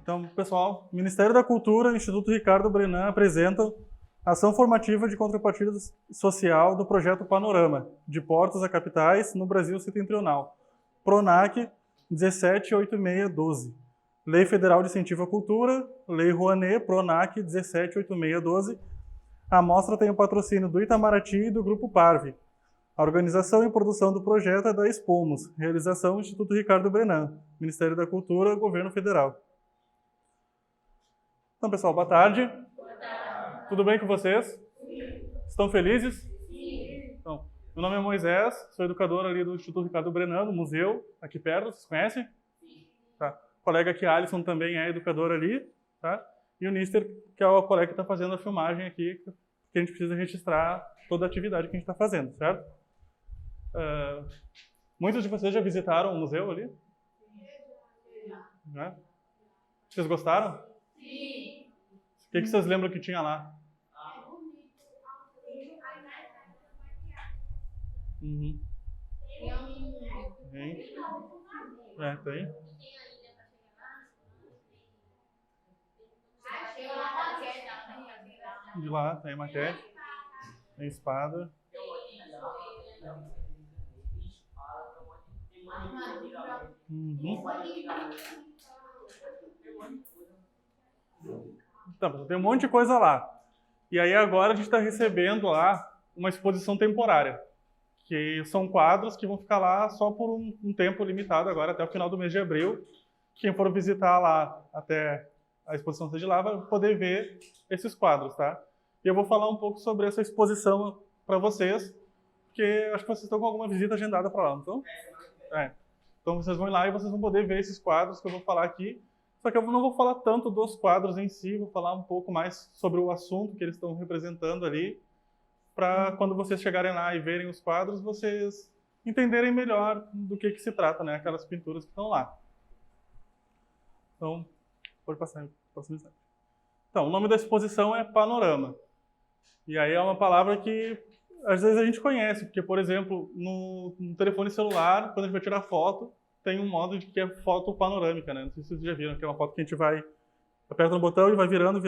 Então, pessoal, Ministério da Cultura e Instituto Ricardo Brenan apresentam ação formativa de contrapartida social do projeto Panorama, de portos a capitais no Brasil setentrional. PRONAC 178612. Lei Federal de Incentivo à Cultura, Lei Rouanet, PRONAC 178612. A mostra tem o patrocínio do Itamaraty e do Grupo Parve. A organização e produção do projeto é da Expomos, realização Instituto Ricardo Brenan, Ministério da Cultura, Governo Federal. Então, pessoal, boa tarde. Boa tarde. Tudo bem com vocês? Sim. Estão felizes? Sim. Então, meu nome é Moisés, sou educador ali do Instituto Ricardo Brenan, no museu, aqui perto, vocês conhecem? Sim. Tá. O colega aqui, Alisson, também é educador ali, tá? E o Nister, que é o colega que está fazendo a filmagem aqui, que a gente precisa registrar toda a atividade que a gente está fazendo, certo? Muitos de vocês já visitaram o museu ali? Né? Vocês gostaram? Sim. O que vocês lembram que tinha lá? Uhum. Tem? Tem. De lá tem maquete, tem espada. Uhum. Então, tem um monte de coisa lá. E aí agora a gente está recebendo lá uma exposição temporária, que são quadros que vão ficar lá só por um tempo limitado agora, até o final do mês de abril. Quem for visitar lá até a exposição ser de lá vai poder ver esses quadros, tá? E eu vou falar um pouco sobre essa exposição para vocês, porque acho que vocês estão com alguma visita agendada para lá, não estão? Então vocês vão lá e vocês vão poder ver esses quadros que eu vou falar aqui. Só que eu não vou falar tanto dos quadros em si, vou falar um pouco mais sobre o assunto que eles estão representando ali, para quando vocês chegarem lá e verem os quadros, vocês entenderem melhor do que se trata, né? Aquelas pinturas que estão lá. Então, pode passar no próximo slide. Então, o nome da exposição é Panorama. E aí é uma palavra que às vezes a gente conhece, porque, por exemplo, no telefone celular, quando a gente vai tirar foto, tem um modo de que é foto panorâmica, né? Não sei se vocês já viram, que é uma foto que a gente vai, aperta no botão e vai virando,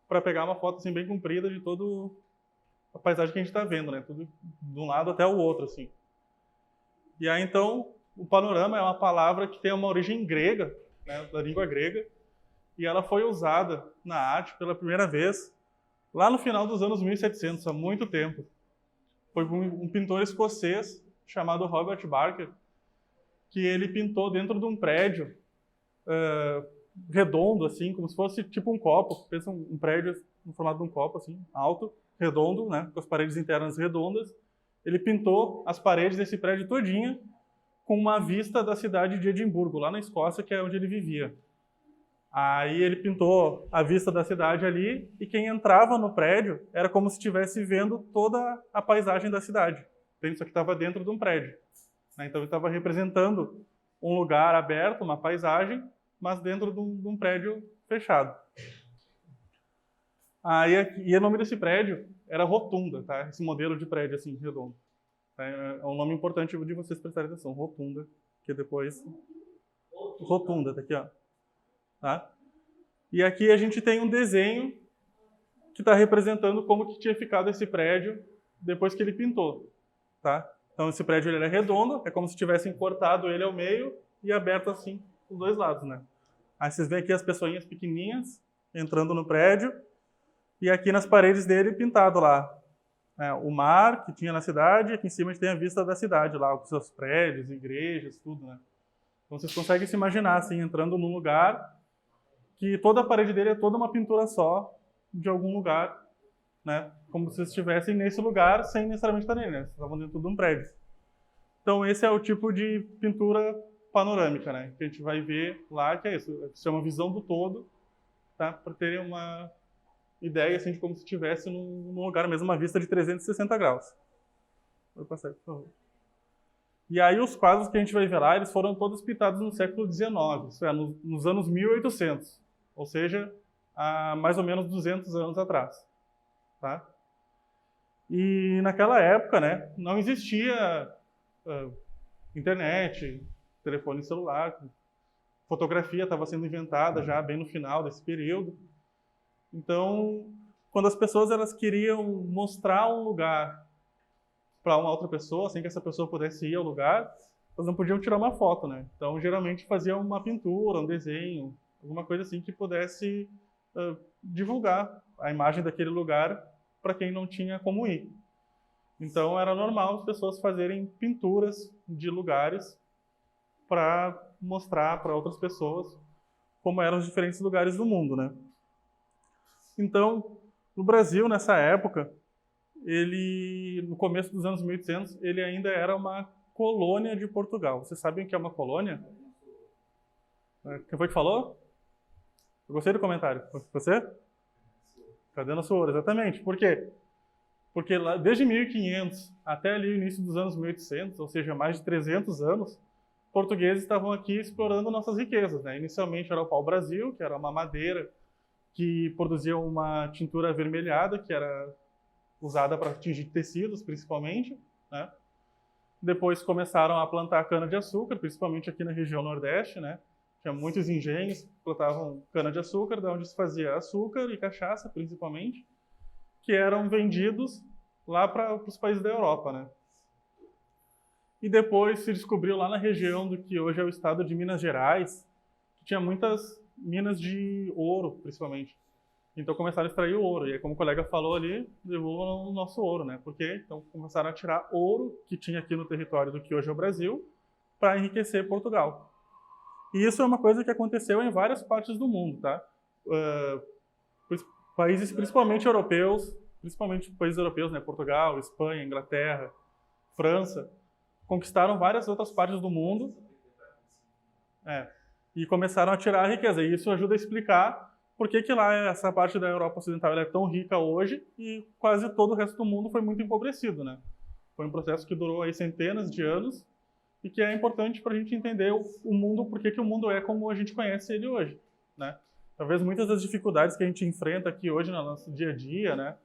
para pegar uma foto assim bem comprida de toda a paisagem que a gente está vendo, né? Tudo de um lado até o outro, assim. E aí, então, o panorama é uma palavra que tem uma origem grega, né? Da língua grega, e ela foi usada na arte pela primeira vez lá no final dos anos 1700, há muito tempo. Foi um pintor escocês chamado Robert Barker, que ele pintou dentro de um prédio redondo, assim, como se fosse tipo um copo. Pensa um prédio no formato de um copo, assim, alto, redondo, né, com as paredes internas redondas. Ele pintou as paredes desse prédio todinha com uma vista da cidade de Edimburgo, lá na Escócia, que é onde ele vivia. Aí ele pintou a vista da cidade ali, e quem entrava no prédio era como se estivesse vendo toda a paisagem da cidade. Isso aqui estava dentro de um prédio. Então ele estava representando um lugar aberto, uma paisagem, mas dentro de um prédio fechado. E o nome desse prédio era Rotunda, tá? Esse modelo de prédio assim, redondo. É um nome importante de vocês prestarem atenção, Rotunda, que depois... Rotunda, tá aqui, ó. Tá? E aqui a gente tem um desenho que está representando como que tinha ficado esse prédio depois que ele pintou, tá? Então esse prédio ele era redondo, é como se tivessem cortado ele ao meio e aberto assim os dois lados, né? Aí vocês veem aqui as pessoinhas pequenininhas entrando no prédio, e aqui nas paredes dele pintado lá o mar que tinha na cidade, e aqui em cima a gente tem a vista da cidade lá, com seus prédios, igrejas, tudo, né? Então vocês conseguem se imaginar assim, entrando num lugar que toda a parede dele é toda uma pintura só de algum lugar, né? Como se estivessem nesse lugar sem necessariamente estar nele, né? Vocês estavam dentro de um prédio. Então esse é o tipo de pintura panorâmica, né? Que a gente vai ver lá, que é isso. Isso é uma visão do todo, tá? Para terem uma ideia assim, de como se estivesse num lugar mesmo, uma vista de 360 graus. Vou passar, por favor. E aí os quadros que a gente vai ver lá, eles foram todos pintados no século XIX, isso é, nos anos 1800. Ou seja, há mais ou menos 200 anos atrás. Tá? E naquela época, né, não existia internet, telefone celular, fotografia estava sendo inventada já bem no final desse período. Então, quando as pessoas elas queriam mostrar um lugar para uma outra pessoa, sem que essa pessoa pudesse ir ao lugar, elas não podiam tirar uma foto, né? Então, geralmente faziam uma pintura, um desenho, alguma coisa assim que pudesse divulgar a imagem daquele lugar para quem não tinha como ir. Então, era normal as pessoas fazerem pinturas de lugares para mostrar para outras pessoas como eram os diferentes lugares do mundo, né? Então, no Brasil, nessa época, no começo dos anos 1800, ele ainda era uma colônia de Portugal. Vocês sabem o que é uma colônia? Quem foi que falou? Eu gostei do comentário. Você? Cadê nosso ouro? Exatamente. Por quê? Porque lá, desde 1500 até ali o início dos anos 1800, ou seja, mais de 300 anos, portugueses estavam aqui explorando nossas riquezas, né? Inicialmente era o pau-brasil, que era uma madeira que produzia uma tintura avermelhada, que era usada para tingir tecidos, principalmente, né? Depois começaram a plantar cana-de-açúcar, principalmente aqui na região Nordeste, né? Tinha muitos engenhos que plantavam cana-de-açúcar, da onde se fazia açúcar e cachaça, principalmente, que eram vendidos lá para os países da Europa, né? E depois se descobriu lá na região do que hoje é o estado de Minas Gerais, que tinha muitas minas de ouro, principalmente. Então começaram a extrair o ouro. E aí, como o colega falou ali, devolvam o nosso ouro, né? Porque então começaram a tirar ouro que tinha aqui no território do que hoje é o Brasil para enriquecer Portugal. E isso é uma coisa que aconteceu em várias partes do mundo, tá? Países principalmente europeus, né? Portugal, Espanha, Inglaterra, França, conquistaram várias outras partes do mundo e começaram a tirar a riqueza. E isso ajuda a explicar por que lá essa parte da Europa Ocidental ela é tão rica hoje e quase todo o resto do mundo foi muito empobrecido, né? Foi um processo que durou aí centenas de anos e que é importante para a gente entender o mundo, por que o mundo é como a gente conhece ele hoje, né? Talvez muitas das dificuldades que a gente enfrenta aqui hoje no nosso dia a dia, né?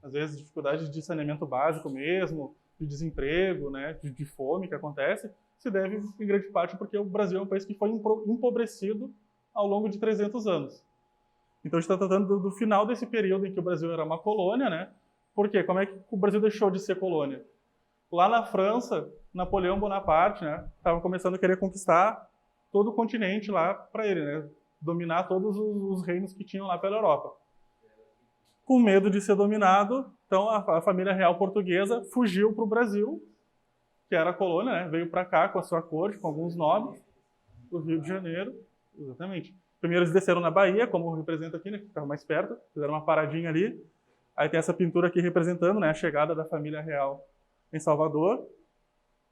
Às vezes dificuldades de saneamento básico mesmo, de desemprego, né? De fome que acontece, se deve em grande parte porque o Brasil é um país que foi empobrecido ao longo de 300 anos. Então a gente está tratando do final desse período em que o Brasil era uma colônia, né? Por quê? Como é que o Brasil deixou de ser colônia? Lá na França, Napoleão Bonaparte, né? Estava começando a querer conquistar todo o continente lá para ele, né? Dominar todos os reinos que tinham lá pela Europa. Com medo de ser dominado, então a família real portuguesa fugiu para o Brasil, que era a colônia, né? Veio para cá com a sua corte, com alguns nobres, do Rio de Janeiro, exatamente. Primeiro eles desceram na Bahia, como representa aqui, né? Que ficava mais perto, fizeram uma paradinha ali. Aí tem essa pintura aqui representando, né? A chegada da família real em Salvador,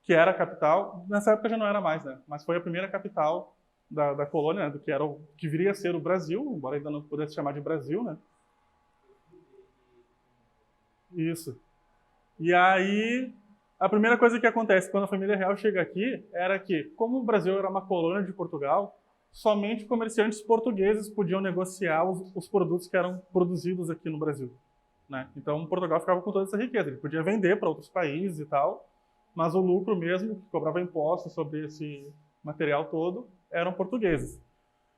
que era a capital. Nessa época já não era mais, né? Mas foi a primeira capital da colônia, né? Do que era que viria a ser o Brasil, embora ainda não pudesse chamar de Brasil, né? Isso. E aí, a primeira coisa que acontece quando a família real chega aqui era que, como o Brasil era uma colônia de Portugal, somente comerciantes portugueses podiam negociar os produtos que eram produzidos aqui no Brasil, né? Então, Portugal ficava com toda essa riqueza. Ele podia vender para outros países e tal, mas o lucro mesmo, que cobrava impostos sobre esse material todo, eram portugueses.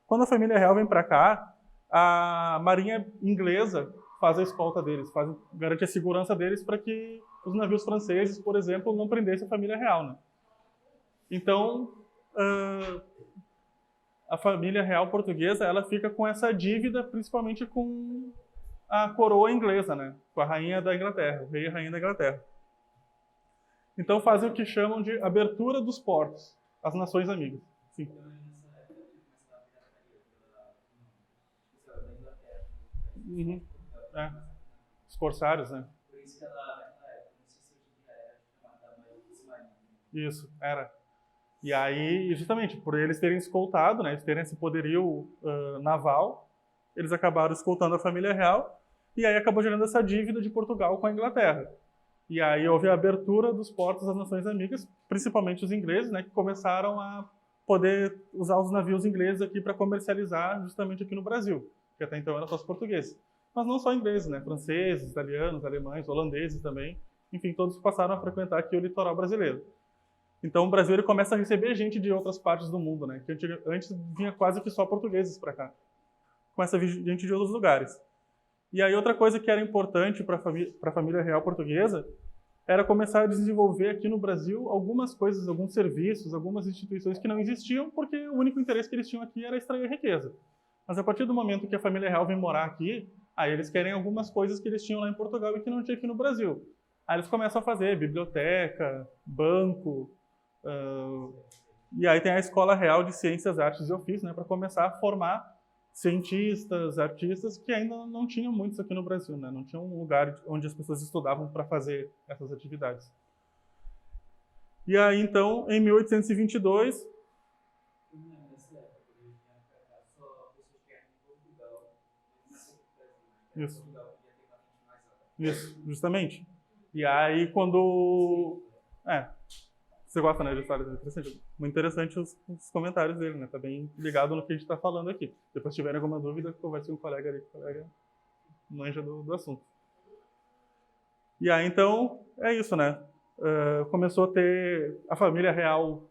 Quando a família real vem para cá, a marinha inglesa faz a escolta deles, garante a segurança deles para que os navios franceses, por exemplo, não prendessem a família real, né? Então, a família real portuguesa ela fica com essa dívida, principalmente com a coroa inglesa, né? Com a rainha da Inglaterra, o rei e a rainha da Inglaterra. Então fazem o que chamam de abertura dos portos, as nações amigas. Sim. Uhum. Os corsários, né? Por isso que ela, naquela época, não sei se hoje em dia era chamada Maria dos Marinhos. Isso, era. E aí, justamente, por eles terem escoltado, né, eles terem esse poderio naval, eles acabaram escoltando a família real, e aí acabou gerando essa dívida de Portugal com a Inglaterra. E aí houve a abertura dos portos às nações amigas, principalmente os ingleses, né, que começaram a poder usar os navios ingleses aqui para comercializar justamente aqui no Brasil, que até então eram só os portugueses. Mas não só ingleses, né, franceses, italianos, alemães, holandeses também, enfim, todos passaram a frequentar aqui o litoral brasileiro. Então o Brasil ele começa a receber gente de outras partes do mundo, né? Que antes vinha quase que só portugueses para cá. Começa a vir gente de outros lugares. E aí outra coisa que era importante para a família real portuguesa era começar a desenvolver aqui no Brasil algumas coisas, alguns serviços, algumas instituições que não existiam, porque o único interesse que eles tinham aqui era extrair riqueza. Mas a partir do momento que a família real vem morar aqui, aí eles querem algumas coisas que eles tinham lá em Portugal e que não tinha aqui no Brasil. Aí eles começam a fazer biblioteca, banco, e aí tem a Escola Real de Ciências, Artes e Ofícios, né, para começar a formar cientistas, artistas, que ainda não tinham muitos aqui no Brasil, né? Não tinha um lugar onde as pessoas estudavam para fazer essas atividades. E aí, então, em 1822... Nessa época, quando eles vieram para cá, só pessoas que eram em Portugal, mas não nasceram no Brasil. Isso. Portugal podia ter patente mais alta. Isso, justamente. E aí, quando... você gosta, né, de histórias? É interessante. Muito interessante os comentários dele, né? Tá bem ligado no que a gente está falando aqui. Depois, se tiverem alguma dúvida, converse com um colega ali, que o colega manja do assunto. E aí, então, é isso, né? Começou a ter a família real...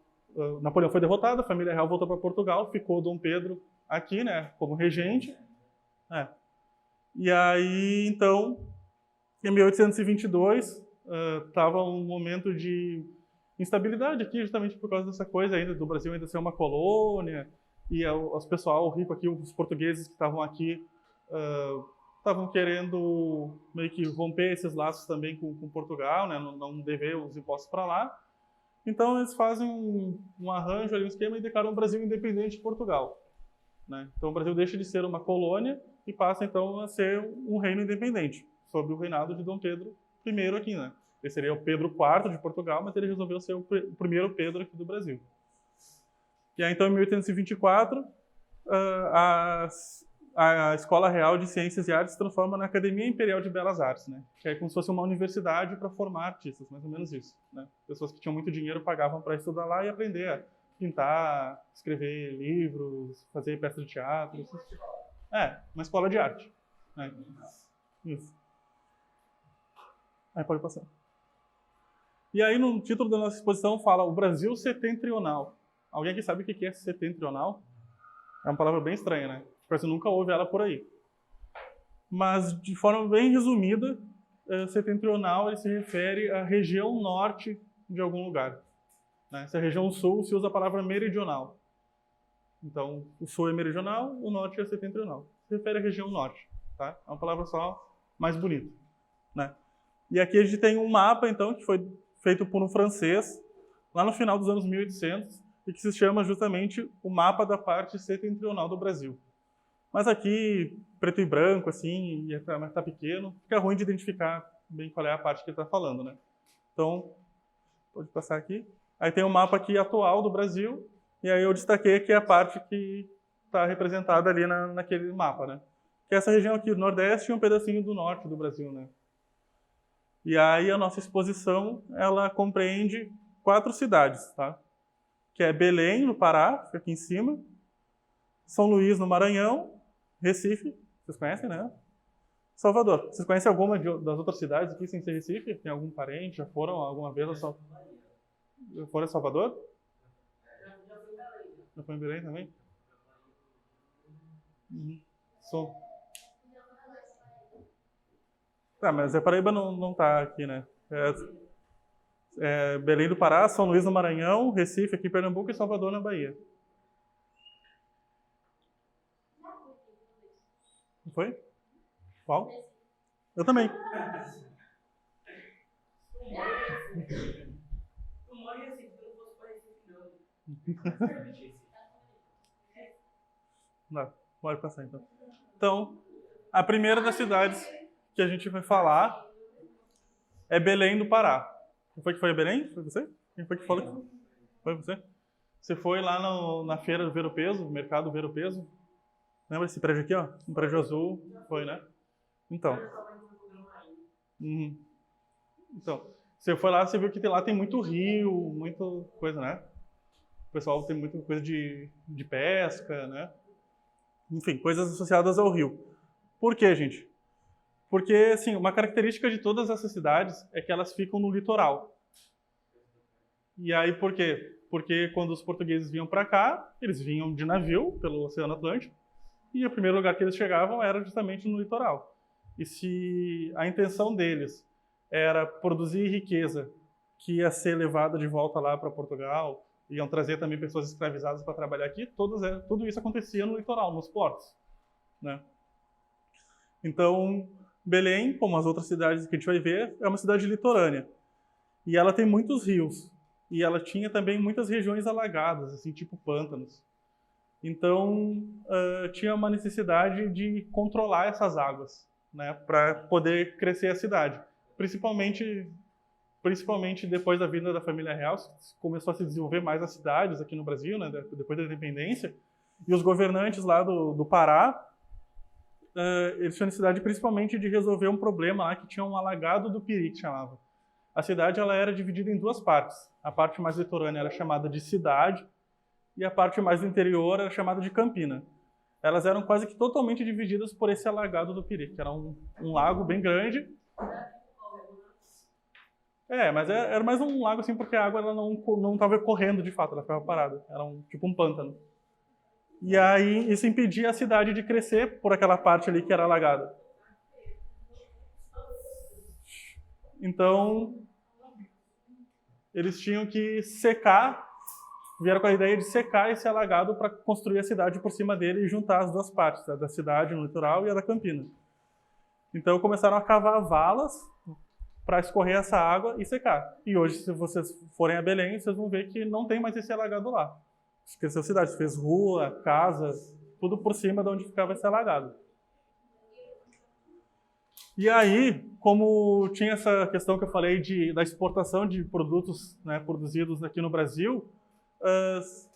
Napoleão foi derrotado, a família real voltou para Portugal, ficou Dom Pedro aqui, né, como regente. E aí, então, em 1822, estava um momento de instabilidade aqui, justamente por causa dessa coisa ainda do Brasil ainda ser uma colônia, e os pessoal rico aqui, os portugueses que estavam aqui, estavam querendo meio que romper esses laços também com Portugal, né, não dever os impostos para lá. Então eles fazem um arranjo ali, um esquema, e declaram o Brasil independente de Portugal, né? Então o Brasil deixa de ser uma colônia e passa então a ser um reino independente, sob o reinado de Dom Pedro I aqui, né? Ele seria o Pedro IV de Portugal, mas ele resolveu ser o primeiro Pedro aqui do Brasil. E aí, então, em 1824, a Escola Real de Ciências e Artes se transforma na Academia Imperial de Belas Artes, né? Que é como se fosse uma universidade para formar artistas, mais ou menos isso, né? Pessoas que tinham muito dinheiro pagavam para estudar lá e aprender a pintar, escrever livros, fazer peças de teatro. Uma escola de arte, né? Isso. Aí pode passar. E aí, no título da nossa exposição, fala o Brasil setentrional. Alguém aqui sabe o que é setentrional? É uma palavra bem estranha, né? Você nunca ouve ela por aí. Mas, de forma bem resumida, setentrional ele se refere à região norte de algum lugar, né? Se a região sul, se usa a palavra meridional. Então, o sul é meridional, o norte é setentrional. Se refere à região norte, tá? É uma palavra só mais bonita, né? E aqui a gente tem um mapa, então, que foi feito por um francês, lá no final dos anos 1800, e que se chama justamente o mapa da parte setentrional do Brasil. Mas aqui, preto e branco, assim, e tá pequeno, fica ruim de identificar bem qual é a parte que ele está falando, né? Então, pode passar aqui. Aí tem o mapa aqui atual do Brasil, e aí eu destaquei aqui a parte que está representada ali naquele mapa, né? Que é essa região aqui do Nordeste e um pedacinho do Norte do Brasil, né? E aí a nossa exposição, ela compreende 4 cidades, tá? Que é Belém, no Pará, fica aqui em cima, São Luís, no Maranhão, Recife, vocês conhecem, né? Salvador. Vocês conhecem alguma das outras cidades aqui sem ser Recife? Tem algum parente? Já foram alguma vez a Salvador? Foram a Salvador? Já foi em Belém também? Mas a Paraíba não tá aqui, né? Belém do Pará, São Luís no Maranhão, Recife aqui em Pernambuco e Salvador na Bahia. Não foi? Qual? Eu também. Tu mora em Recife, tu não fosse para Recife, não. Não, pode passar então. Então, a primeira das cidades que a gente vai falar é Belém do Pará. Quem foi que foi a Belém? Foi você? Quem foi que falou? Foi você? Você foi lá na feira do Ver o Peso, mercado Ver o Peso? Lembra esse prédio aqui, ó? Um prédio azul. Foi, né? Então. Então, você foi lá, você viu que lá tem muito rio, muita coisa, né? O pessoal tem muita coisa de pesca, né? Enfim, coisas associadas ao rio. Por quê, gente? Porque, assim, uma característica de todas essas cidades é que elas ficam no litoral. E aí por quê? Porque quando os portugueses vinham para cá, eles vinham de navio pelo Oceano Atlântico, e o primeiro lugar que eles chegavam era justamente no litoral. E se a intenção deles era produzir riqueza que ia ser levada de volta lá para Portugal, iam trazer também pessoas escravizadas para trabalhar aqui, tudo isso acontecia no litoral, nos portos, né? Então, Belém, como as outras cidades que a gente vai ver, é uma cidade litorânea. E ela tem muitos rios. E ela tinha também muitas regiões alagadas, assim, tipo pântanos. Então, tinha uma necessidade de controlar essas águas, né, para poder crescer a cidade. Principalmente depois da vinda da família real, começou a se desenvolver mais as cidades aqui no Brasil, né, depois da independência. E os governantes lá do Pará, eles tinham necessidade principalmente de resolver um problema lá que tinha um alagado do Piri, que chamava. A cidade ela era dividida em duas partes. A parte mais litorânea era chamada de cidade e a parte mais do interior era chamada de campina. Elas eram quase que totalmente divididas por esse alagado do Piri, que era um lago bem grande. Mas era mais um lago assim porque a água ela não estava correndo de fato, ela ficava parada. Era tipo um pântano. E aí isso impedia a cidade de crescer por aquela parte ali que era alagada. Então, eles tinham que secar, vieram com a ideia de secar esse alagado para construir a cidade por cima dele e juntar as duas partes, a da cidade no litoral e a da campina. Então começaram a cavar valas para escorrer essa água e secar. E hoje, se vocês forem a Belém, vocês vão ver que não tem mais esse alagado lá. Esqueceu a cidade, fez rua, casas, tudo por cima de onde ficava esse alagado. E aí, como tinha essa questão que eu falei da exportação de produtos, né, produzidos aqui no Brasil,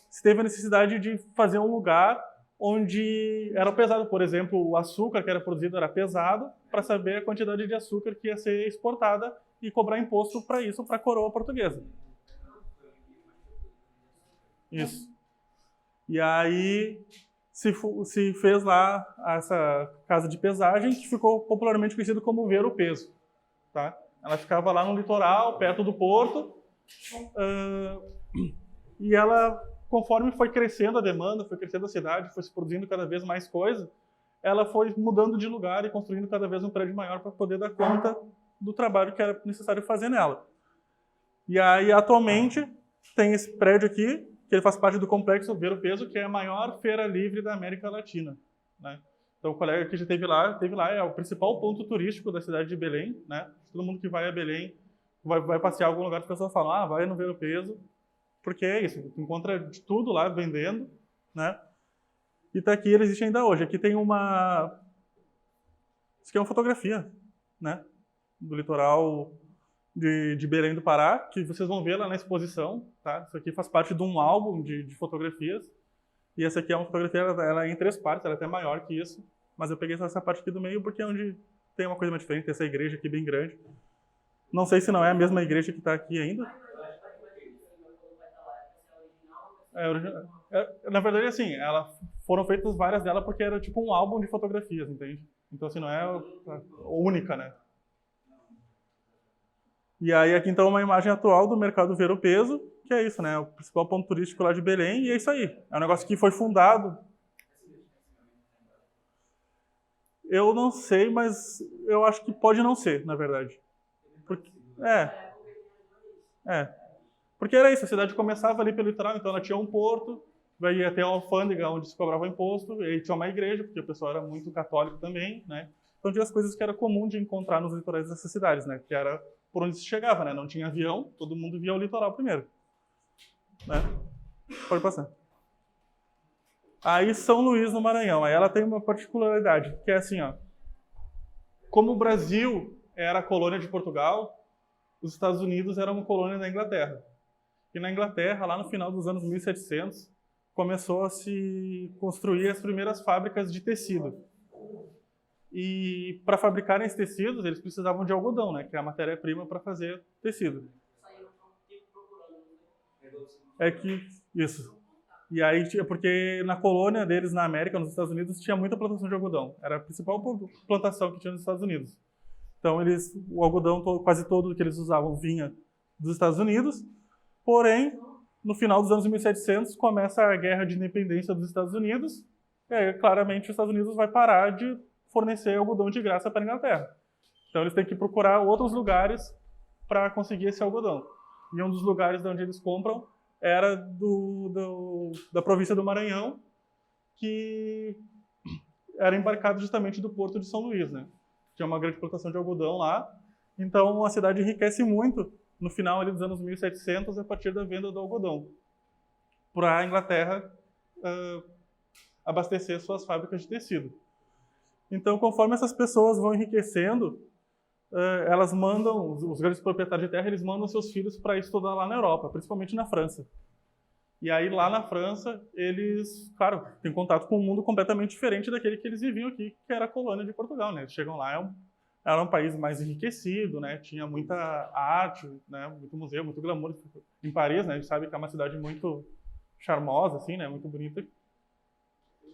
se teve a necessidade de fazer um lugar onde era pesado. Por exemplo, o açúcar que era produzido era pesado, para saber a quantidade de açúcar que ia ser exportada e cobrar imposto para isso, para a coroa portuguesa. Isso. E aí se fez lá essa casa de pesagem, que ficou popularmente conhecido como ver o peso. Tá? Ela ficava lá no litoral, perto do porto, e ela, conforme foi crescendo a demanda, foi crescendo a cidade, foi se produzindo cada vez mais coisa, ela foi mudando de lugar e construindo cada vez um prédio maior para poder dar conta do trabalho que era necessário fazer nela. E aí, atualmente, tem esse prédio aqui, que ele faz parte do complexo Ver o Peso, que é a maior feira livre da América Latina, né? Então, o colega que já esteve lá, é o principal ponto turístico da cidade de Belém, né? Todo mundo que vai a Belém vai passear em algum lugar, as pessoas falam, vai no Ver o Peso, porque é isso, tu encontra de tudo lá vendendo, né? E tá aqui, ele existe ainda hoje. Aqui tem isso aqui é uma fotografia, né? Do litoral de Belém do Pará, que vocês vão ver lá na exposição, tá? Isso aqui faz parte de um álbum de fotografias. E essa aqui é uma fotografia, ela é em 3 partes, ela é até maior que isso. Mas eu peguei só essa parte aqui do meio porque é onde tem uma coisa mais diferente, essa igreja aqui bem grande. Não sei se não é a mesma igreja que está aqui ainda. Na verdade, assim, foram feitas várias delas porque era tipo um álbum de fotografias, entende? Então, assim, não é a única, né? E aí, aqui, então, uma imagem atual do mercado Ver o Peso, que é isso, né? O principal ponto turístico lá de Belém, e é isso aí. É um negócio que foi fundado. Eu não sei, mas eu acho que pode não ser, na verdade. Porque era isso, a cidade começava ali pelo litoral, então ela tinha um porto, ia ter uma alfândega onde se cobrava imposto, e tinha uma igreja, porque o pessoal era muito católico também, né? Então tinha as coisas que era comum de encontrar nos litorais dessas cidades, né? Que era por onde se chegava, né? Não tinha avião, todo mundo via o litoral primeiro, né? Pode passar. Aí São Luís, no Maranhão, aí ela tem uma particularidade, que é assim, ó. Como o Brasil era a colônia de Portugal, os Estados Unidos eram uma colônia da Inglaterra. E na Inglaterra, lá no final dos anos 1700, começou a se construir as primeiras fábricas de tecido. E para fabricarem esses tecidos, eles precisavam de algodão, né, que é a matéria-prima para fazer tecido. Isso. E aí, porque na colônia deles, na América, nos Estados Unidos, tinha muita plantação de algodão. Era a principal plantação que tinha nos Estados Unidos. Então, o algodão quase todo que eles usavam vinha dos Estados Unidos. Porém, no final dos anos 1700, começa a Guerra de Independência dos Estados Unidos, e aí, claramente, os Estados Unidos vai parar de fornecer algodão de graça para a Inglaterra. Então, eles têm que procurar outros lugares para conseguir esse algodão. E um dos lugares de onde eles compram era da província do Maranhão, que era embarcado justamente do Porto de São Luís, né? Tinha uma grande plantação de algodão lá. Então, a cidade enriquece muito no final ali dos anos 1700 a partir da venda do algodão para a Inglaterra abastecer suas fábricas de tecido. Então, conforme essas pessoas vão enriquecendo, elas mandam, os grandes proprietários de terra, eles mandam seus filhos para estudar lá na Europa, principalmente na França. E aí, lá na França, eles, claro, têm contato com um mundo completamente diferente daquele que eles viviam aqui, que era a colônia de Portugal, né? Eles chegam lá, era um país mais enriquecido, né? Tinha muita arte, né? Muito museu, muito glamour. Em Paris, né? A gente sabe que é uma cidade muito charmosa, assim, né? Muito bonita. Eu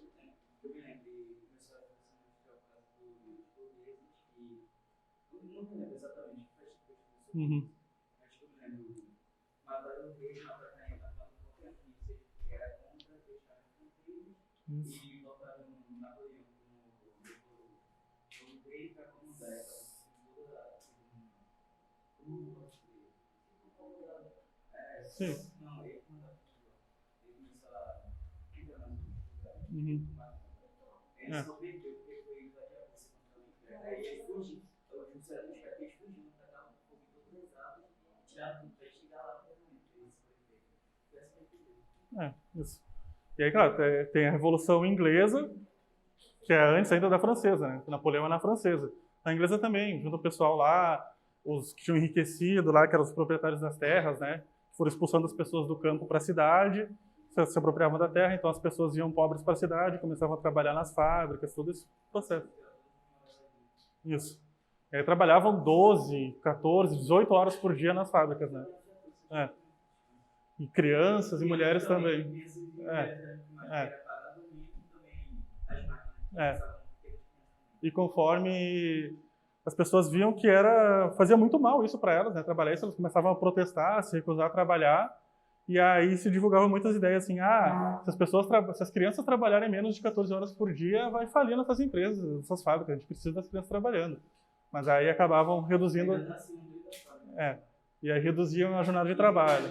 me lembro de começar a fazer um portugueses que não me lembro exatamente o que faz mas eu me lembro mataram o rei, mataram a rainha, mataram qualquer polícia que era contra, deixaram os fronteiros e botaram Napoleão como rei para comandar Sim. Não, ele começou a ficar na ele só perdeu porque foi invadir a Rússia contra a Ucrânia. Aí ele fugiu. Os russos eles fugiram, pegaram um pouco todo pesado e tiraram tudo para chegar lá no momento. Isso. E aí, claro, tem a Revolução Inglesa, que é antes ainda da francesa, né? Napoleão é na francesa. A inglesa também, junto o pessoal lá, os que tinham enriquecido lá, que eram os proprietários das terras, né? Foram expulsando as pessoas do campo para a cidade, se apropriavam da terra, então as pessoas iam pobres para a cidade, começavam a trabalhar nas fábricas, todo esse processo. Isso. E aí trabalhavam 12, 14, 18 horas por dia nas fábricas, né? E crianças e mulheres também. E conforme as pessoas viam que fazia muito mal isso para elas, né? Trabalhar isso, elas começavam a protestar, a se recusar a trabalhar. E aí se divulgavam muitas ideias assim, se as crianças trabalharem menos de 14 horas por dia, vai falir nossas empresas, nossas fábricas, a gente precisa das crianças trabalhando. Mas aí acabavam reduzindo... E aí reduziam a jornada de trabalho.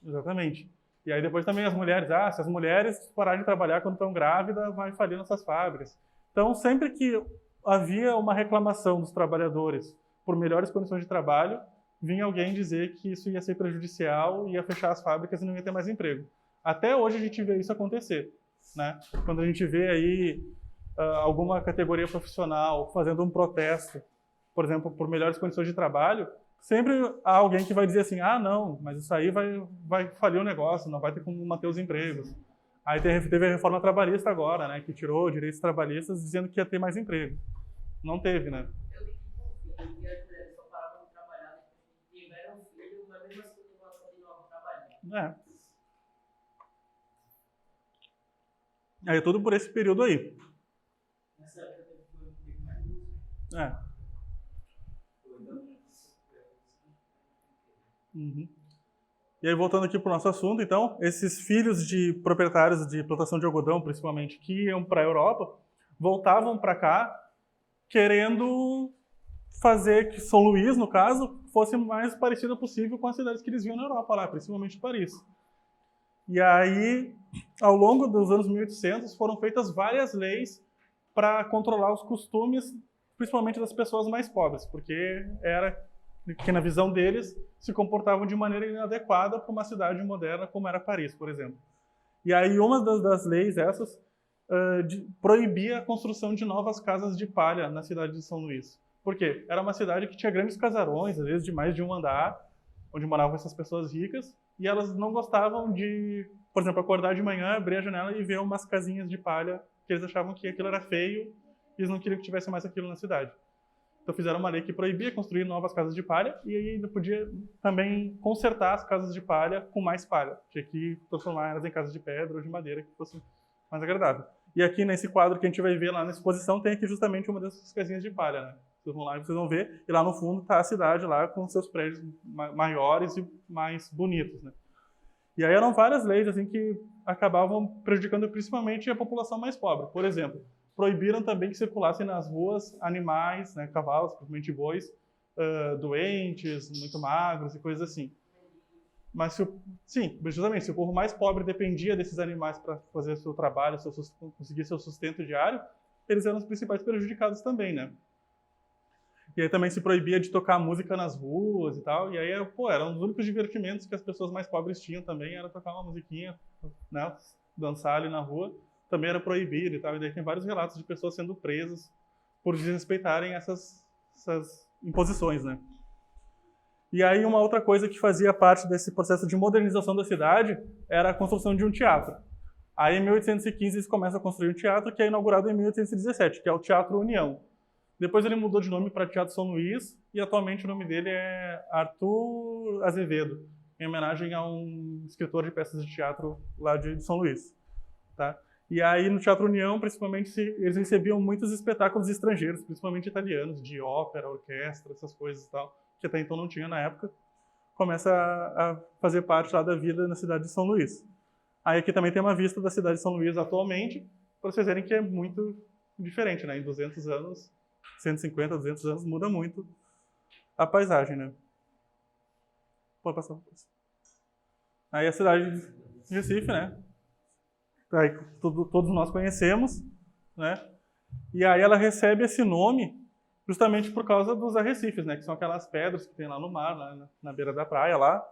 Exatamente. E aí depois também as mulheres, se as mulheres pararem de trabalhar quando estão grávidas, vai falir nossas fábricas. Então, sempre que havia uma reclamação dos trabalhadores por melhores condições de trabalho, vinha alguém dizer que isso ia ser prejudicial, ia fechar as fábricas e não ia ter mais emprego. Até hoje a gente vê isso acontecer, né? Quando a gente vê aí alguma categoria profissional fazendo um protesto, por exemplo, por melhores condições de trabalho, sempre há alguém que vai dizer assim, não, mas isso aí vai falir o negócio, não vai ter como manter os empregos. Aí teve a reforma trabalhista agora, né, que tirou direitos trabalhistas dizendo que ia ter mais emprego. Não teve, né? Eu li que as mulheres só paravam de trabalhar depois que tiveram filho, mas mesmo assim elas continuavam trabalhando. Aí é tudo por esse período aí. Nessa época teve um pouco mais luz. E aí, voltando aqui para o nosso assunto, então, esses filhos de proprietários de plantação de algodão, principalmente, que iam para a Europa, voltavam para cá querendo fazer que São Luís, no caso, fosse o mais parecido possível com as cidades que eles viam na Europa, lá, principalmente Paris. E aí, ao longo dos anos 1800, foram feitas várias leis para controlar os costumes, principalmente das pessoas mais pobres, porque na visão deles, se comportavam de maneira inadequada para uma cidade moderna como era Paris, por exemplo. E aí uma das leis essas proibia a construção de novas casas de palha na cidade de São Luís. Por quê? Era uma cidade que tinha grandes casarões, às vezes de mais de um andar, onde moravam essas pessoas ricas, e elas não gostavam de, por exemplo, acordar de manhã, abrir a janela e ver umas casinhas de palha, que eles achavam que aquilo era feio, e eles não queriam que tivesse mais aquilo na cidade. Então fizeram uma lei que proibia construir novas casas de palha e aí ainda podia também consertar as casas de palha com mais palha. Tinha que transformar elas em casas de pedra ou de madeira que fosse mais agradável. E aqui nesse quadro que a gente vai ver lá na exposição tem aqui justamente uma dessas casinhas de palha, né? Vocês vão lá e vocês vão ver, e lá no fundo está a cidade lá com seus prédios maiores e mais bonitos, né? E aí eram várias leis assim que acabavam prejudicando principalmente a população mais pobre. Por exemplo, proibiram também que circulassem nas ruas animais, né, cavalos, principalmente bois, doentes, muito magros e coisas assim. Mas sim, justamente, se o povo mais pobre dependia desses animais para fazer seu trabalho, conseguir seu sustento diário, eles eram os principais prejudicados também, né? E aí também se proibia de tocar música nas ruas e tal, e aí, eram os únicos divertimentos que as pessoas mais pobres tinham também, era tocar uma musiquinha, né, dançar ali na rua, também era proibido e tal, e daí tem vários relatos de pessoas sendo presas por desrespeitarem essas imposições, né? E aí uma outra coisa que fazia parte desse processo de modernização da cidade era a construção de um teatro. Aí em 1815 eles começam a construir um teatro que é inaugurado em 1817, que é o Teatro União. Depois ele mudou de nome para Teatro São Luís e atualmente o nome dele é Arthur Azevedo, em homenagem a um escritor de peças de teatro lá de São Luís. Tá? E aí no Teatro União, principalmente, eles recebiam muitos espetáculos estrangeiros, principalmente italianos, de ópera, orquestra, essas coisas e tal, que até então não tinha na época. Começa a fazer parte lá da vida na cidade de São Luís. Aí aqui também tem uma vista da cidade de São Luís atualmente, para vocês verem que é muito diferente, né? Em 200 anos, 150, 200 anos, muda muito a paisagem, né? Pode passar. Aí a cidade de Recife, né? Aí, todos nós conhecemos, né? E aí ela recebe esse nome justamente por causa dos arrecifes, né? Que são aquelas pedras que tem lá no mar, lá na beira da praia, lá,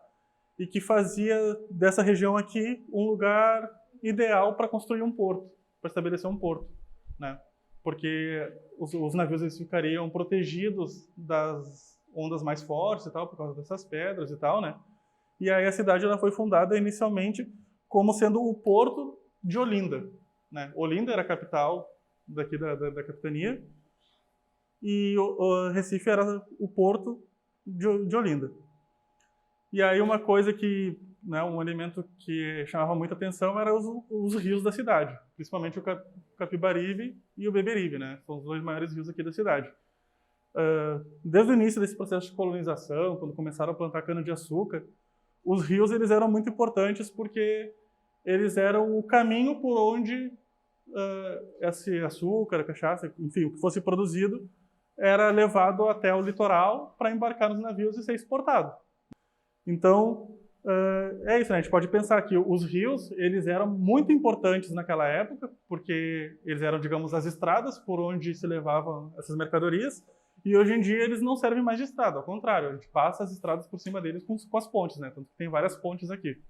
e que fazia dessa região aqui um lugar ideal para construir um porto, para estabelecer um porto, né? Porque os navios eles ficariam protegidos das ondas mais fortes e tal, por causa dessas pedras e tal, né? E aí a cidade ela foi fundada inicialmente como sendo o porto de Olinda, né? Olinda era a capital daqui da capitania e o Recife era o porto de Olinda. E aí uma coisa que, né, um elemento que chamava muita atenção era os rios da cidade, principalmente o Capibaribe e o Beberibe, né? São os dois maiores rios aqui da cidade. Desde o início desse processo de colonização, quando começaram a plantar cana-de-açúcar, os rios eles eram muito importantes porque eles eram o caminho por onde esse açúcar, a cachaça, enfim, o que fosse produzido, era levado até o litoral para embarcar nos navios e ser exportado. Então, é isso, né? A gente pode pensar que os rios, eles eram muito importantes naquela época, porque eles eram, digamos, as estradas por onde se levavam essas mercadorias, e hoje em dia eles não servem mais de estrada, ao contrário, a gente passa as estradas por cima deles com as pontes, né? Tanto que tem várias pontes aqui.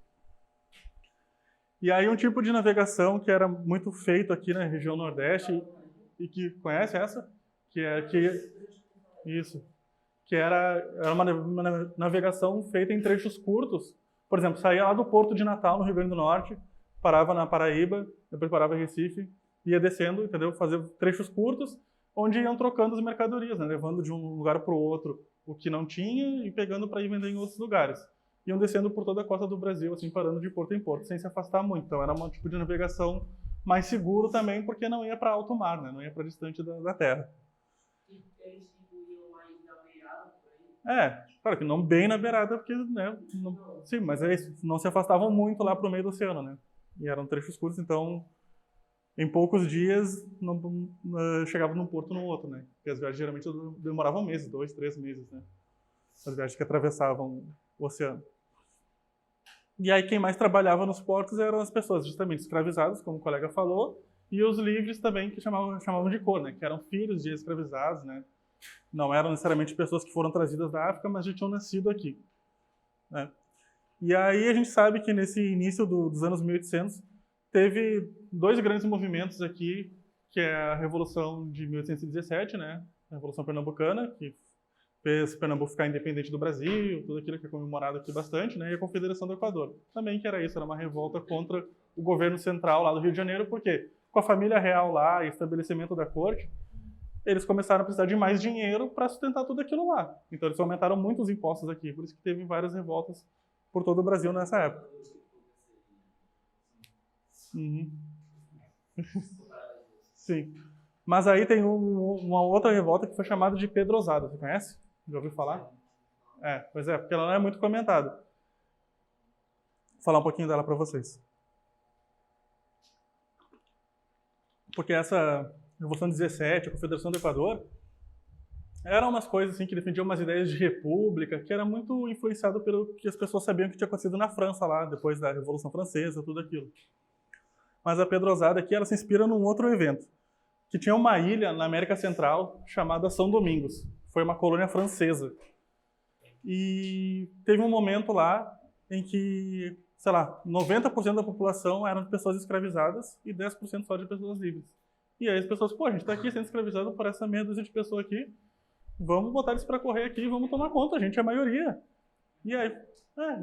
E aí um tipo de navegação que era muito feito aqui na região Nordeste, e que conhece essa? Isso. Que era uma navegação feita em trechos curtos. Por exemplo, saía lá do Porto de Natal, no Rio Grande do Norte, parava na Paraíba, depois parava em Recife, ia descendo, entendeu? Fazia trechos curtos, onde iam trocando as mercadorias, né? Levando de um lugar para o outro o que não tinha e pegando para ir vender em outros lugares. Iam descendo por toda a costa do Brasil, assim, parando de porto em porto, sem se afastar muito. Então era um tipo de navegação mais seguro também, porque não ia para alto mar, né? Não ia para distante da terra. Eles iam mais na beirada, por aí? Claro que não bem na beirada, porque, né, sim, mas é isso, não se afastavam muito lá para o meio do oceano, né? E eram trechos curtos, então, em poucos dias, não chegavam num porto no outro, né? Porque as viagens geralmente demoravam meses, 2, 3 meses, né? As viagens que atravessavam o oceano. E aí quem mais trabalhava nos portos eram as pessoas justamente escravizadas, como o colega falou, e os livres também, que chamavam de cor, né? Que eram filhos de escravizados, né? Não eram necessariamente pessoas que foram trazidas da África, mas já tinham nascido aqui, né? E aí a gente sabe que nesse início dos anos 1800 teve dois grandes movimentos aqui, que é a Revolução de 1817, né? A Revolução Pernambucana, que fez Pernambuco ficar independente do Brasil, tudo aquilo que é comemorado aqui bastante, né? E a Confederação do Equador. Também que era isso, era uma revolta contra o governo central lá do Rio de Janeiro, porque com a família real lá e estabelecimento da corte, eles começaram a precisar de mais dinheiro para sustentar tudo aquilo lá. Então eles aumentaram muito os impostos aqui, por isso que teve várias revoltas por todo o Brasil nessa época. Uhum. Sim. Mas aí tem uma outra revolta que foi chamada de Pedrosada. Você conhece? Já ouviu falar? Pois é, porque ela não é muito comentada. Vou falar um pouquinho dela para vocês. Porque essa Revolução de 17, a Confederação do Equador, eram umas coisas assim que defendiam umas ideias de república, que era muito influenciado pelo que as pessoas sabiam que tinha acontecido na França lá, depois da Revolução Francesa, tudo aquilo. Mas a Pedrosada aqui, ela se inspira num outro evento, que tinha uma ilha na América Central chamada São Domingos. Foi uma colônia francesa. E teve um momento lá em que, sei lá, 90% da população eram de pessoas escravizadas e 10% só de pessoas livres. E aí as pessoas, pô, a gente está aqui sendo escravizado por essa meia dúzia de pessoas aqui, vamos botar eles para correr aqui e vamos tomar conta, a gente é a maioria. E aí,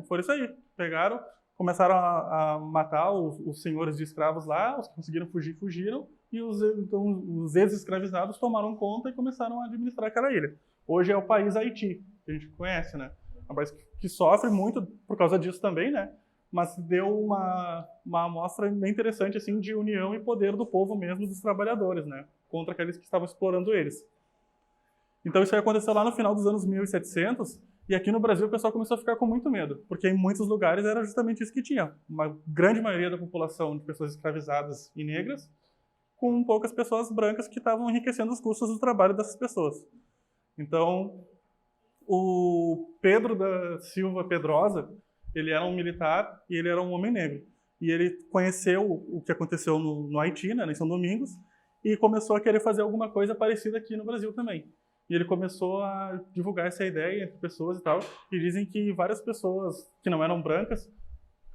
foi isso aí. Pegaram, começaram a matar os senhores de escravos lá, os que conseguiram fugir, fugiram, e os ex-escravizados tomaram conta e começaram a administrar aquela ilha. Hoje é o país Haiti, que a gente conhece, né? É um país que sofre muito por causa disso também, né? Mas deu uma amostra bem interessante assim, de união e poder do povo mesmo, dos trabalhadores, né? Contra aqueles que estavam explorando eles. Então isso aí aconteceu lá no final dos anos 1700, e aqui no Brasil o pessoal começou a ficar com muito medo, porque em muitos lugares era justamente isso que tinha. Uma grande maioria da população de pessoas escravizadas e negras, com poucas pessoas brancas que estavam enriquecendo os custos do trabalho dessas pessoas. Então, o Pedro da Silva Pedrosa, ele era um militar e ele era um homem negro. E ele conheceu o que aconteceu no Haiti, né, em São Domingos, e começou a querer fazer alguma coisa parecida aqui no Brasil também. E ele começou a divulgar essa ideia entre pessoas e tal, e dizem que várias pessoas que não eram brancas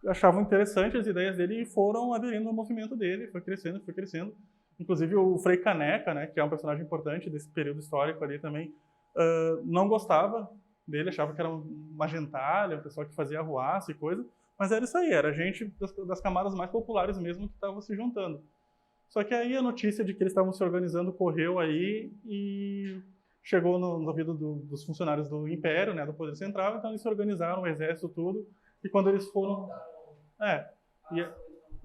achavam interessante as ideias dele e foram aderindo ao movimento dele, foi crescendo, foi crescendo. Inclusive o Frei Caneca, né, que é um personagem importante desse período histórico ali também, não gostava dele, achava que era uma gentalha, um pessoal que fazia arruaça e coisa, mas era isso aí, era gente das camadas mais populares mesmo que estavam se juntando. Só que aí a notícia de que eles estavam se organizando correu aí e chegou no ouvido dos funcionários do Império, né, do Poder Central, então eles se organizaram, o exército, tudo, e quando eles foram...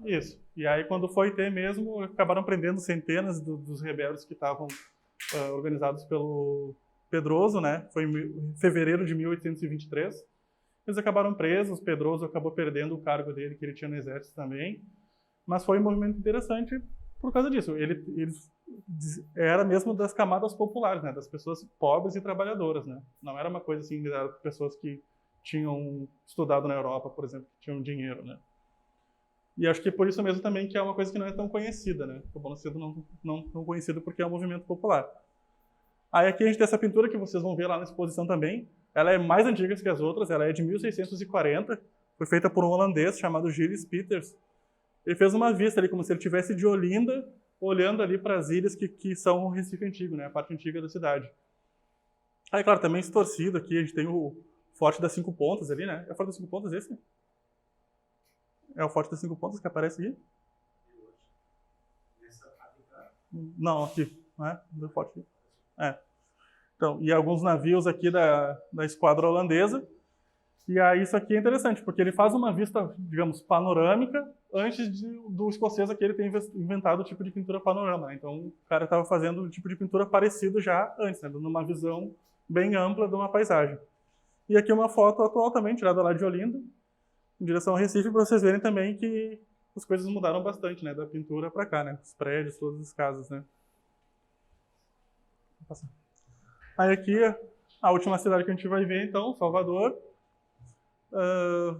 Isso. E aí, quando foi ter mesmo, acabaram prendendo centenas dos rebeldes que estavam organizados pelo Pedroso, né? Foi em fevereiro de 1823. Eles acabaram presos, Pedroso acabou perdendo o cargo dele, que ele tinha no exército também. Mas foi um movimento interessante por causa disso. Ele era mesmo das camadas populares, né? Das pessoas pobres e trabalhadoras, né? Não era uma coisa assim das pessoas que tinham estudado na Europa, por exemplo, que tinham dinheiro, né? E acho que é por isso mesmo também que é uma coisa que não é tão conhecida, né? Acabou sendo não tão conhecido porque é um movimento popular. Aí aqui a gente tem essa pintura que vocês vão ver lá na exposição também. Ela é mais antiga que as outras, ela é de 1640, foi feita por um holandês chamado Gilles Peters. Ele fez uma vista ali, como se ele estivesse de Olinda, olhando ali para as ilhas que são o Recife Antigo, né? A parte antiga da cidade. Aí, claro, também distorcido aqui, a gente tem o Forte das Cinco Pontas ali, né? É o Forte das Cinco Pontas esse? É o Forte das Cinco Pontas que aparece aqui? Não, aqui. Não é? Do Forte. Então, e alguns navios aqui da esquadra holandesa. E aí isso aqui é interessante, porque ele faz uma vista, digamos, panorâmica antes do escocês aqui ele ter inventado o tipo de pintura panorama. Né? Então, o cara estava fazendo um tipo de pintura parecido já antes, né? Dando uma visão bem ampla de uma paisagem. E aqui uma foto atual também, tirada lá de Olinda, em direção ao Recife, para vocês verem também que as coisas mudaram bastante, né? Da pintura para cá, né? Os prédios, todas as casas, né? Vou passar. Aí aqui, a última cidade que a gente vai ver, então, Salvador.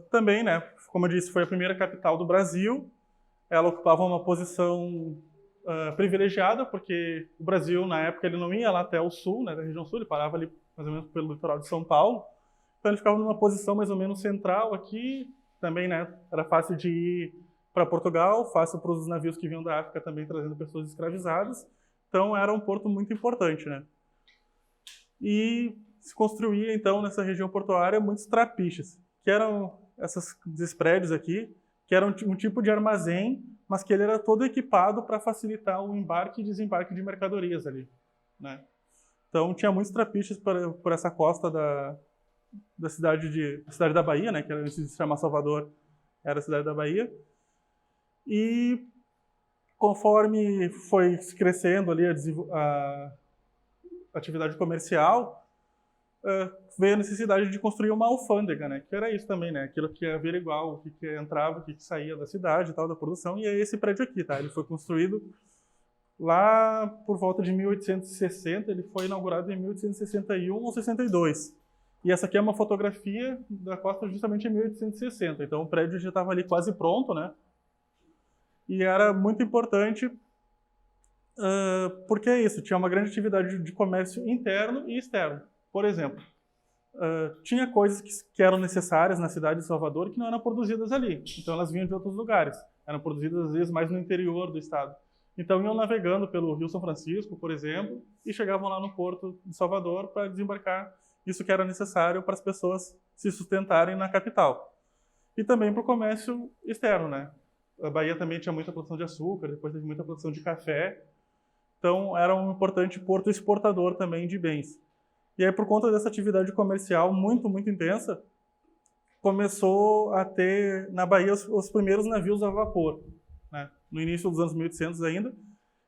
Também, né? Como eu disse, foi a primeira capital do Brasil. Ela ocupava uma posição privilegiada, porque o Brasil, na época, ele não ia lá até o sul, né? Da região sul, ele parava ali mais ou menos pelo litoral de São Paulo. Então ele ficava numa posição mais ou menos central aqui. Também, né? Era fácil de ir para Portugal, fácil para os navios que vinham da África também trazendo pessoas escravizadas. Então era um porto muito importante, né? E se construía, então, nessa região portuária, muitos trapiches, que eram esses prédios aqui, que eram um tipo de armazém, mas que ele era todo equipado para facilitar o embarque e desembarque de mercadorias ali, né? Então tinha muitos trapiches por essa costa da cidade da Bahia, né? Que antes de se chamar Salvador, era a cidade da Bahia. E conforme foi crescendo ali a atividade comercial, veio a necessidade de construir uma alfândega, né? Que era isso também, né? Aquilo que ia averiguar o que entrava, o que saía da cidade e tal, da produção. E é esse prédio aqui, tá? Ele foi construído lá por volta de 1860, ele foi inaugurado em 1861 ou 62. E essa aqui é uma fotografia da costa justamente em 1860. Então o prédio já estava ali quase pronto, né? E era muito importante porque é isso, tinha uma grande atividade de comércio interno e externo. Por exemplo, tinha coisas que eram necessárias na cidade de Salvador que não eram produzidas ali. Então elas vinham de outros lugares. Eram produzidas às vezes mais no interior do estado. Então iam navegando pelo Rio São Francisco, por exemplo, e chegavam lá no porto de Salvador para desembarcar isso que era necessário para as pessoas se sustentarem na capital. E também para o comércio externo, né? A Bahia também tinha muita produção de açúcar, depois teve muita produção de café. Então era um importante porto exportador também de bens. E aí, por conta dessa atividade comercial muito, muito intensa, começou a ter na Bahia os primeiros navios a vapor, né? No início dos anos 1800 ainda,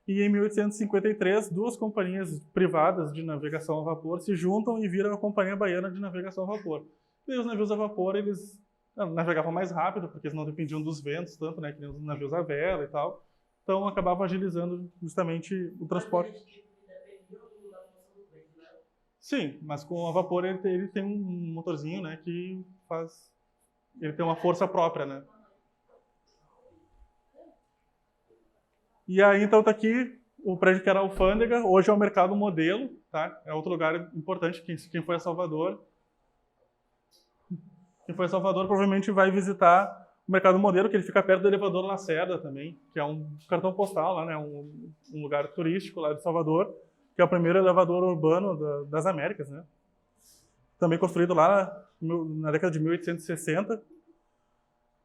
e em 1853, duas companhias privadas de navegação a vapor se juntam e viram a Companhia Baiana de Navegação a Vapor. E os navios a vapor, eles navegavam mais rápido, porque eles não dependiam dos ventos tanto, né, que nem os navios a vela e tal. Então, acabavam agilizando justamente o transporte. Sim, mas com a vapor ele tem um motorzinho, né, que faz... Ele tem uma força própria, né? E aí, então, tá aqui o prédio que era a alfândega, hoje é o Mercado Modelo, tá? É outro lugar importante, quem foi a Salvador. Quem foi a Salvador provavelmente vai visitar o Mercado Modelo, que ele fica perto do elevador Lacerda também, que é um cartão postal lá, né? Um lugar turístico lá de Salvador, que é o primeiro elevador urbano das Américas, né? Também construído lá na década de 1860.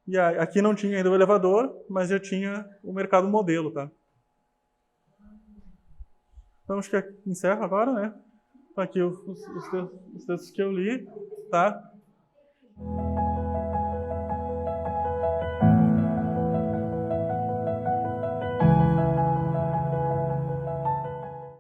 E aqui não tinha ainda o elevador, mas já tinha o Mercado Modelo, tá? Então acho que encerro agora, né? Então aqui os textos que eu li, tá?